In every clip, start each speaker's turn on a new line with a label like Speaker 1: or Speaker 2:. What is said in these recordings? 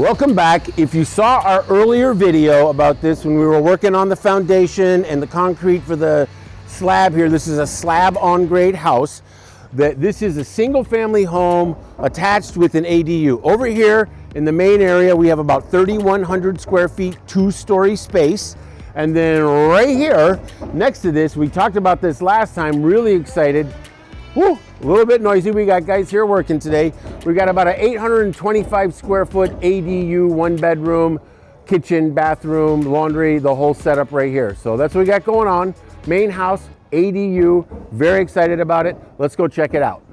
Speaker 1: Welcome back. If you saw our earlier video about this when we were working on the foundation and the concrete for the slab here, this is a slab-on-grade house. This is a single family home attached with an ADU. Over here in the main area, we have about 3,100 square feet, 2-story space. And then right here next to this, we talked about this last time, really excited. Woo, a little bit noisy. We got guys here working today. We got about an 825 square foot ADU, 1-bedroom, kitchen, bathroom, laundry, the whole setup right here. So that's what we got going on. Main house, ADU, very excited about it. Let's go check it out.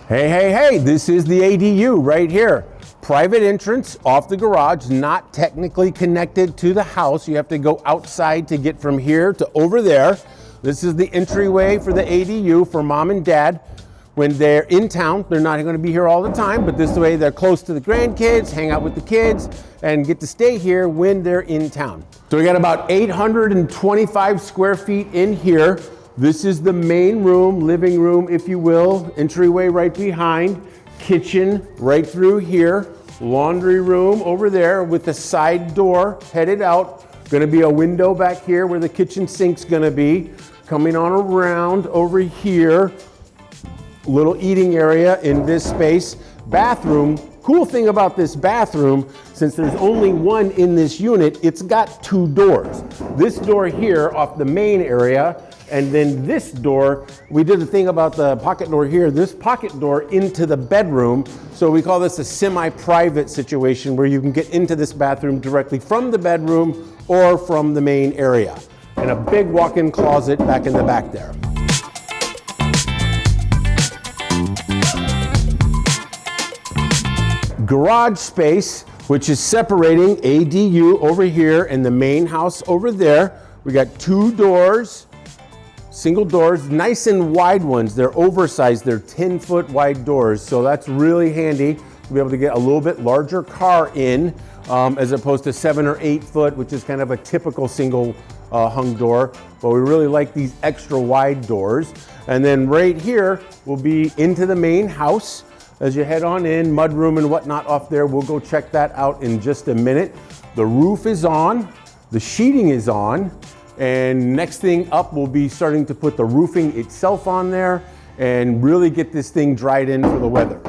Speaker 1: Hey, this is the ADU right here. Private entrance off the garage, not technically connected to the house. You have to go outside to get from here to over there. This is the entryway for the ADU for mom and dad when they're in town. They're not going to be here all the time, but this way they're close to the grandkids, hang out with the kids, and get to stay here when they're in town. So we got about 825 square feet in here. This is the main room, living room, if you will, entryway right behind, kitchen right through here, laundry room over there with the side door headed out. Gonna be a window back here where the kitchen sink's gonna be. Coming on around over here, little eating area in this space. Bathroom, cool thing about this bathroom, since there's only one in this unit, it's got 2 doors. This door here off the main area, and then this door, we did a thing about the pocket door here, this pocket door into the bedroom. So we call this a semi-private situation where you can get into this bathroom directly from the bedroom or from the main area. And a big walk-in closet back in the back there. Garage space, which is separating ADU over here and the main house over there. We got 2 doors, single doors, nice and wide ones. They're oversized, they're 10-foot wide doors. So that's really handy to be able to get a little bit larger car in as opposed to 7 or 8 foot, which is kind of a typical single hung door. But we really like these extra wide doors. And then right here will be into the main house. As you head on in, mudroom and whatnot off there. We'll go check that out in just a minute. The roof is on, the sheeting is on, and next thing up we'll be starting to put the roofing itself on there and really get this thing dried in for the weather.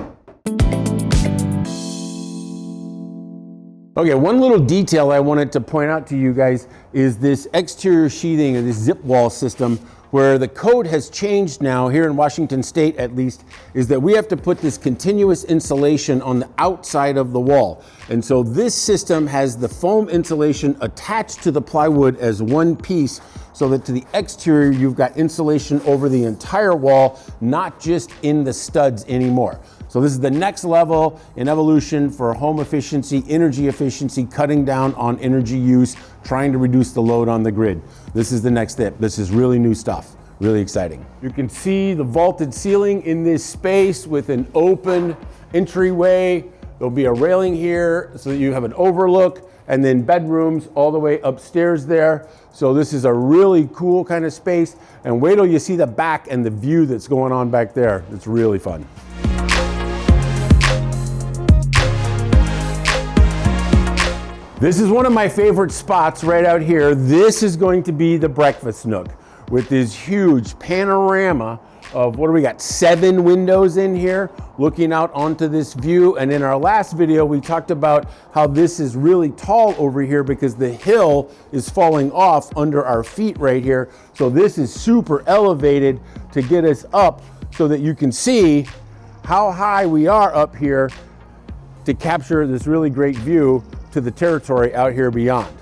Speaker 1: Okay, one little detail I wanted to point out to you guys is this exterior sheathing or this zip wall system, where the code has changed now, here in Washington State at least, is that we have to put this continuous insulation on the outside of the wall. And so this system has the foam insulation attached to the plywood as one piece, so that to the exterior you've got insulation over the entire wall, not just in the studs anymore. So this is the next level in evolution for home efficiency, energy efficiency, cutting down on energy use, trying to reduce the load on the grid. This is the next step. This is really new stuff, really exciting. You can see the vaulted ceiling in this space with an open entryway. There'll be a railing here so that you have an overlook, and then bedrooms all the way upstairs there. So this is a really cool kind of space. And wait till you see the back and the view that's going on back there. It's really fun. This is one of my favorite spots right out here. This is going to be the breakfast nook with this huge panorama of, what do we got, 7 windows in here looking out onto this view. And in our last video, we talked about how this is really tall over here because the hill is falling off under our feet right here. So this is super elevated to get us up so that you can see how high we are up here to capture this really great view to the territory out here beyond.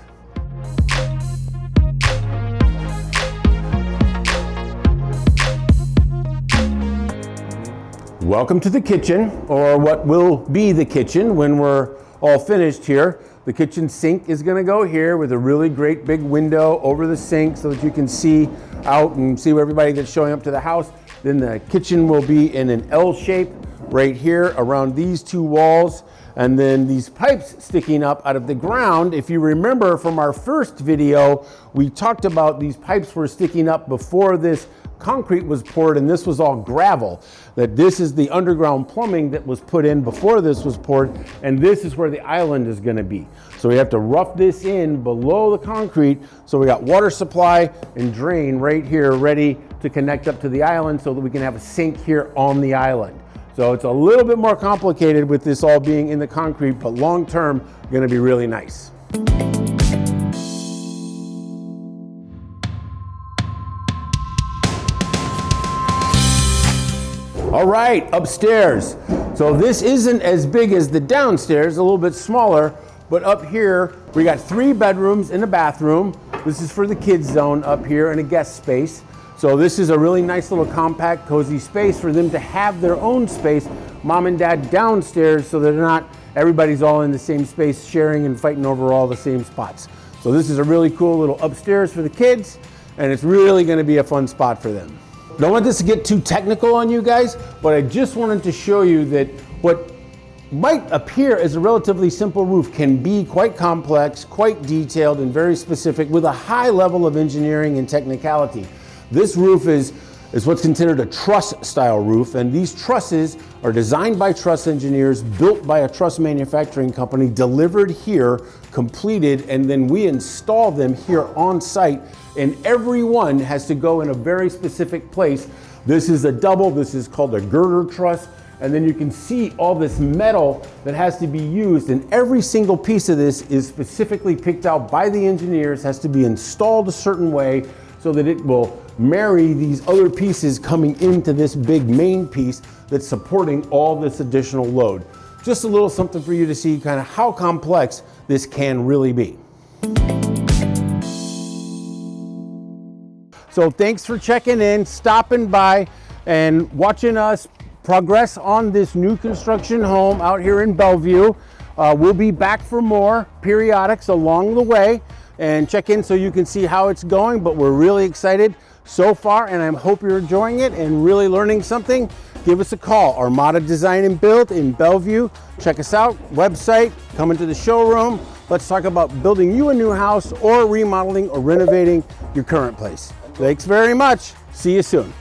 Speaker 1: Welcome to the kitchen, or what will be the kitchen when we're all finished here. The kitchen sink is gonna go here with a really great big window over the sink so that you can see out and see everybody that's showing up to the house. Then the kitchen will be in an L shape right here around these 2 walls. And then these pipes sticking up out of the ground. If you remember from our first video, we talked about these pipes were sticking up before this concrete was poured and this was all gravel, that this is the underground plumbing that was put in before this was poured, and this is where the island is going to be. So we have to rough this in below the concrete, so we got water supply and drain right here ready to connect up to the island so that we can have a sink here on the island. So it's a little bit more complicated with this all being in the concrete, but long term going to be really nice. All right, upstairs. So this isn't as big as the downstairs, a little bit smaller, but up here we got 3 bedrooms and a bathroom. This is for the kids zone up here and a guest space. So this is a really nice little compact, cozy space for them to have their own space, mom and dad downstairs, so they're not, everybody's all in the same space sharing and fighting over all the same spots. So this is a really cool little upstairs for the kids, and it's really gonna be a fun spot for them. Don't want this to get too technical on you guys, but I just wanted to show you that what might appear as a relatively simple roof can be quite complex, quite detailed, and very specific with a high level of engineering and technicality. This roof is what's considered a truss style roof, and these trusses are designed by truss engineers, built by a truss manufacturing company, delivered here, completed, and then we install them here on site, and every one has to go in a very specific place. This is a double, this is called a girder truss, and then you can see all this metal that has to be used, and every single piece of this is specifically picked out by the engineers, has to be installed a certain way so that it will marry these other pieces coming into this big main piece that's supporting all this additional load. Just a little something for you to see kind of how complex this can really be. So thanks for checking in, stopping by, and watching us progress on this new construction home out here in Bellevue. We'll be back for more periodics along the way, and check in so you can see how it's going, but we're really excited so far, and I hope you're enjoying it and really learning something. Give us a call, Armada Design and Build in Bellevue. Check us out, website, come into the showroom. Let's talk about building you a new house or remodeling or renovating your current place. Thanks very much. See you soon.